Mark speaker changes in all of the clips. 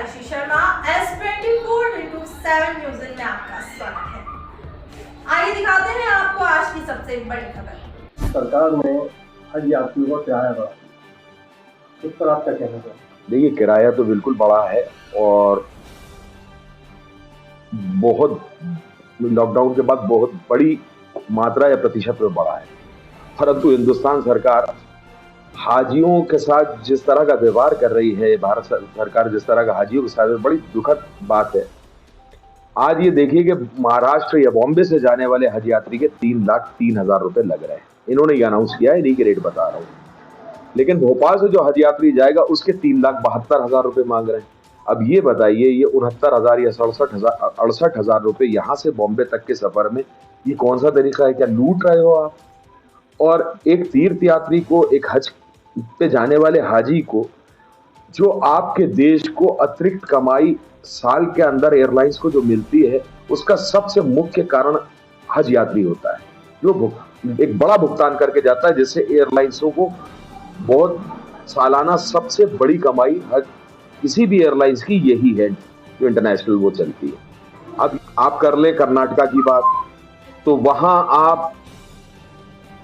Speaker 1: Ayushi Sharma S24/7 news में आपका स्वागत है। आइए दिखाते हैं आपको आज की सबसे बड़ी खबर।
Speaker 2: सरकार ने हज यात्रियों का किराया बढ़ा दिया, उस पर आपका कहना है?
Speaker 3: देखिए, किराया तो बिल्कुल बढ़ा है और बहुत लॉकडाउन के बाद बहुत बड़ी मात्रा या प्रतिशत में बढ़ा है। परंतु हिंदुस्तान सरकार हाजियों के साथ जिस तरह का व्यवहार कर रही है, भारत सरकार जिस तरह का हाजियों के साथ, बड़ी दुखद बात है। आज ये देखिए कि महाराष्ट्र या बॉम्बे से जाने वाले हज यात्री के 3,03,000 रुपए लग रहे हैं। इन्होंने ये अनाउंस किया है, इन्हीं के रेट बता रहा हूँ। लेकिन भोपाल से जो हज यात्री जाएगा उसके 3,72,000 रुपए मांग रहे हैं। अब ये बताइए, ये 69,000 या 68,000 रुपए यहाँ से बॉम्बे तक के सफर में ये कौन सा तरीका है? क्या लूट रहे हो आप? और एक तीर्थ यात्री को, एक हज पे जाने वाले हाजी को, जो आपके देश को अतिरिक्त कमाई साल के अंदर एयरलाइंस को जो मिलती है, उसका सबसे मुख्य कारण हज यात्री होता है, जो एक बड़ा भुगतान करके जाता है, जिससे एयरलाइंसों को बहुत सालाना सबसे बड़ी कमाई हज किसी भी एयरलाइंस की यही है, जो इंटरनेशनल वो चलती है। अब आप कर ले कर्नाटका की बात, तो वहां आप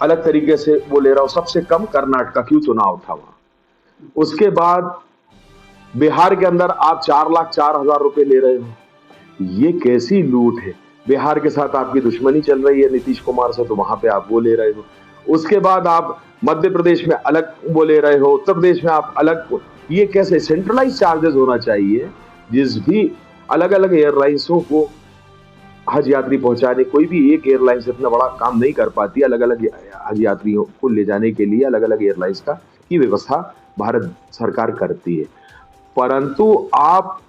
Speaker 3: अलग तरीके से वो ले रहा हो। सबसे कम कर्नाटका क्यों चुनाव था वहां। उसके बाद बिहार के अंदर आप 4,04,000 रुपए ले रहे हो। ये कैसी लूट है? बिहार के साथ आपकी दुश्मनी चल रही है नीतीश कुमार से, तो वहां पे आप वो ले रहे हो। उसके बाद आप मध्य प्रदेश में अलग वो ले रहे हो, उत्तर प्रदेश में आप अलग। ये कैसे? सेंट्रलाइज चार्जेस होना चाहिए, जिस भी अलग अलग एयरलाइंसों को हज यात्री पहुंचाने, कोई भी एक एयरलाइंस इतना बड़ा काम नहीं कर पाती। अलग अलग हज यात्रियों को ले जाने के लिए अलग अलग एयरलाइंस की व्यवस्था भारत सरकार करती है। परंतु आप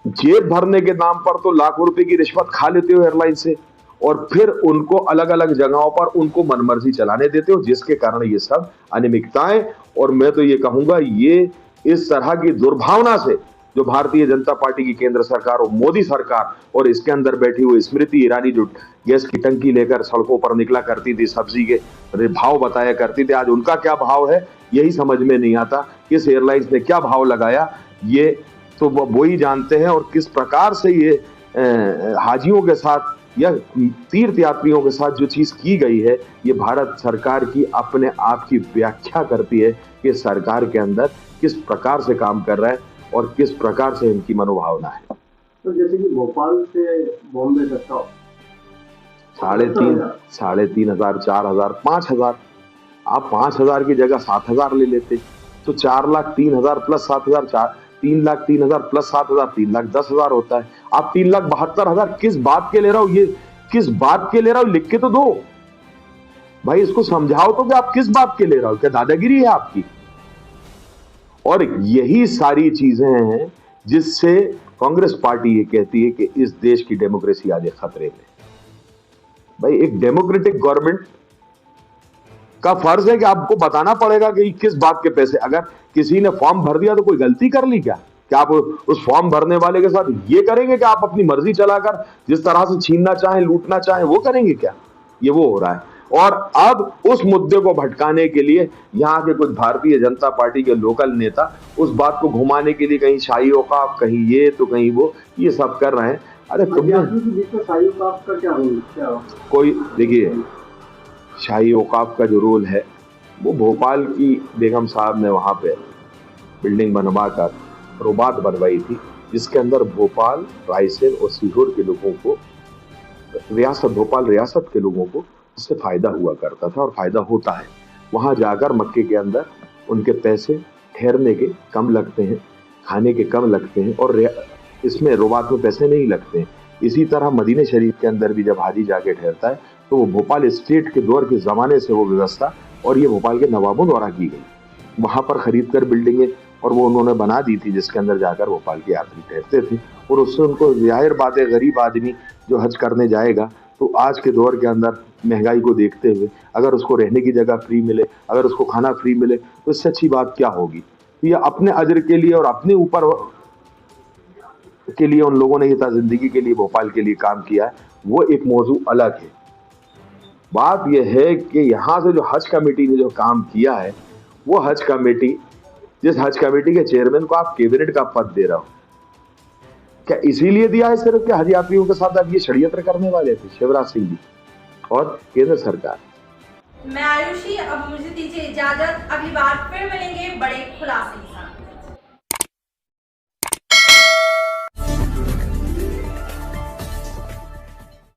Speaker 3: जेब भरने के नाम पर तो लाखों रुपए की रिश्वत खा लेते हो एयरलाइन से, और फिर उनको अलग अलग जगहों पर उनको मनमर्जी चलाने देते हो, जिसके कारण ये सब अनियमितताएं, और मैं तो ये कहूंगा, ये इस तरह की दुर्भावना से जो भारतीय जनता पार्टी की केंद्र सरकार और मोदी सरकार और इसके अंदर बैठी हुई स्मृति ईरानी, जो गैस की टंकी लेकर सड़कों पर निकला करती थी, सब्जी के भाव बताया करती थी, आज उनका क्या भाव है यही समझ में नहीं आता। किस एयरलाइंस ने क्या भाव लगाया ये तो वो ही जानते हैं। और किस प्रकार से ये हाजियों के साथ या तीर्थ यात्रियों के साथ जो चीज की गई है, ये भारत सरकार की अपने आप की व्याख्या करती है कि सरकार के अंदर किस प्रकार से काम कर रहा है और किस प्रकार से इनकी मनोभावना है।
Speaker 2: तो जैसे कि भोपाल से बॉम्बे तक का
Speaker 3: 3,500, 4,000, 5,000, आप 5,000 की जगह 7,000 ले लेते तो 4,03,000 प्लस 7,000, 3,03,000 प्लस 7,000, 3,10,000 होता है। आप 3,72,000 किस बात के ले रहा हो? ये किस बात के ले रहा हो? लिख के तो दो भाई, इसको समझाओ तो कि आप किस बात के ले रहा हो। क्या दादागिरी है आपकी? और यही सारी चीजें हैं जिससे कांग्रेस पार्टी ये कहती है कि इस देश की डेमोक्रेसी आज खतरे में। भाई, एक डेमोक्रेटिक गवर्नमेंट का फर्ज है कि आपको बताना पड़ेगा कि किस बात के पैसे। अगर किसी ने फॉर्म भर दिया तो कोई गलती कर ली क्या? क्या आप उस फॉर्म भरने वाले के साथ ये करेंगे कि आप अपनी मर्जी चलाकर जिस तरह से छीनना चाहें, लूटना चाहें, वो करेंगे क्या? ये वो हो रहा है। और अब उस मुद्दे को भटकाने के लिए यहाँ के कुछ भारतीय जनता पार्टी के लोकल नेता उस बात को घुमाने के लिए कहीं शाही औकाफ, कहीं ये तो कहीं वो, ये सब कर रहे हैं। अरे
Speaker 2: शाही औकाफ का क्या रोल?
Speaker 3: कोई देखिए, शाही औकाफ का जो रोल है वो भोपाल की बेगम साहब ने वहां पे बिल्डिंग बनवा कर रोबात बनवाई थी, जिसके अंदर भोपाल, रायसेन और सीहोर के लोगों को, भोपाल रियासत के लोगों को उससे फायदा हुआ करता था और फायदा होता है। वहां जाकर मक्के के अंदर उनके पैसे ठहरने के कम लगते हैं, खाने के कम लगते हैं, और इसमें रोबात में पैसे नहीं लगते हैं। इसी तरह मदीने शरीफ के अंदर भी जब हाजी जाके ठहरता है तो वो भोपाल स्टेट के दौर के जमाने से वो व्यवस्था, और ये भोपाल के नवाबों द्वारा की गई, वहां पर खरीद कर बिल्डिंगें और वो उन्होंने बना दी थी, जिसके अंदर जाकर भोपाल के यात्री ठहरते थे। और उससे उनको जाहिर बात है, गरीब आदमी जो हज करने जाएगा तो आज के दौर के अंदर महंगाई को देखते हुए अगर उसको रहने की जगह फ्री मिले, अगर उसको खाना फ्री मिले, तो इससे अच्छी बात क्या होगी? ये अपने अजर के लिए और अपने ऊपर के लिए उन लोगों ने ये जिंदगी के लिए भोपाल के लिए काम किया है, वो एक मौजू अलग है। बात यह है कि यहाँ से जो हज कमेटी ने जो काम किया है, वो हज कमेटी, जिस हज कमेटी के चेयरमैन को आप कैबिनेट का पद दे रहे हो, क्या इसीलिए दिया है सिर्फ कि हज यात्रियों के साथ अब ये षड्यंत्र करने वाले थे शिवराज सिंह जी और केंद्र सरकार?
Speaker 1: मैं आयुषी, अब मुझे दीजिए इजाजत, अगली बार फिर मिलेंगे बड़े खुलासे से।